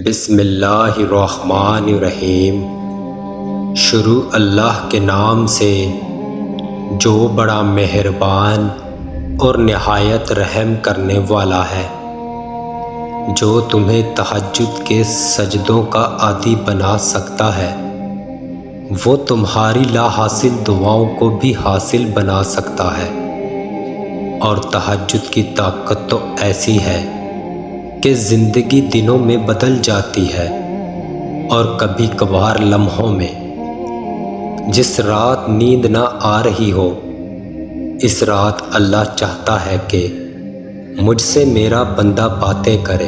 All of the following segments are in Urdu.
بسم اللہ الرحمن الرحیم۔ شروع اللہ کے نام سے جو بڑا مہربان اور نہایت رحم کرنے والا ہے، جو تمہیں تہجد کے سجدوں کا عادی بنا سکتا ہے، وہ تمہاری لا حاصل دعاؤں کو بھی حاصل بنا سکتا ہے۔ اور تہجد کی طاقت تو ایسی ہے کہ زندگی دنوں میں بدل جاتی ہے اور کبھی کبھار لمحوں میں۔ جس رات نیند نہ آ رہی ہو، اس رات اللہ چاہتا ہے کہ مجھ سے میرا بندہ باتیں کرے،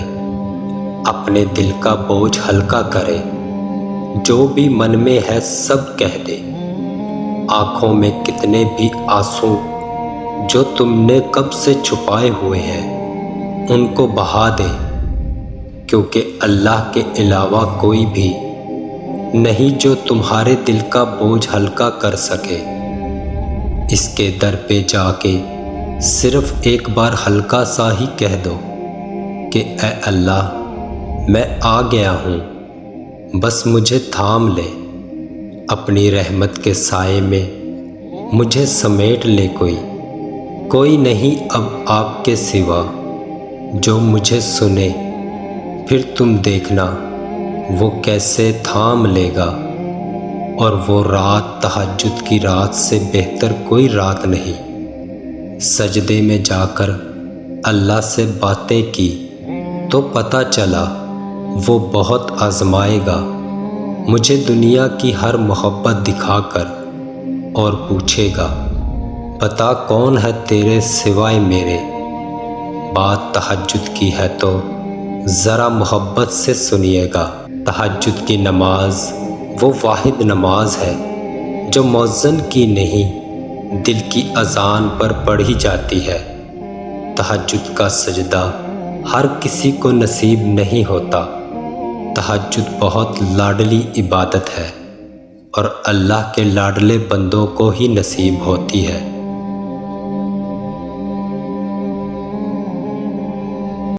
اپنے دل کا بوجھ ہلکا کرے، جو بھی من میں ہے سب کہہ دے۔ آنکھوں میں کتنے بھی آنسو جو تم نے کب سے چھپائے ہوئے ہیں، ان کو بہا دے، کیونکہ اللہ کے علاوہ کوئی بھی نہیں جو تمہارے دل کا بوجھ ہلکا کر سکے۔ اس کے در پہ جا کے صرف ایک بار ہلکا سا ہی کہہ دو کہ اے اللہ، میں آ گیا ہوں، بس مجھے تھام لے، اپنی رحمت کے سائے میں مجھے سمیٹ لے۔ کوئی نہیں اب آپ کے سوا جو مجھے سنے، پھر تم دیکھنا وہ کیسے تھام لے گا۔ اور وہ رات تہجد کی رات سے بہتر کوئی رات نہیں۔ سجدے میں جا کر اللہ سے باتیں کی تو پتہ چلا وہ بہت آزمائے گا مجھے دنیا کی ہر محبت دکھا کر، اور پوچھے گا بتا کون ہے تیرے سوائے میرے۔ بات تہجد کی ہے تو ذرا محبت سے سنیے گا۔ تہجد کی نماز وہ واحد نماز ہے جو مؤذن کی نہیں، دل کی اذان پر پڑھی جاتی ہے۔ تہجد کا سجدہ ہر کسی کو نصیب نہیں ہوتا۔ تہجد بہت لاڈلی عبادت ہے اور اللہ کے لاڈلے بندوں کو ہی نصیب ہوتی ہے۔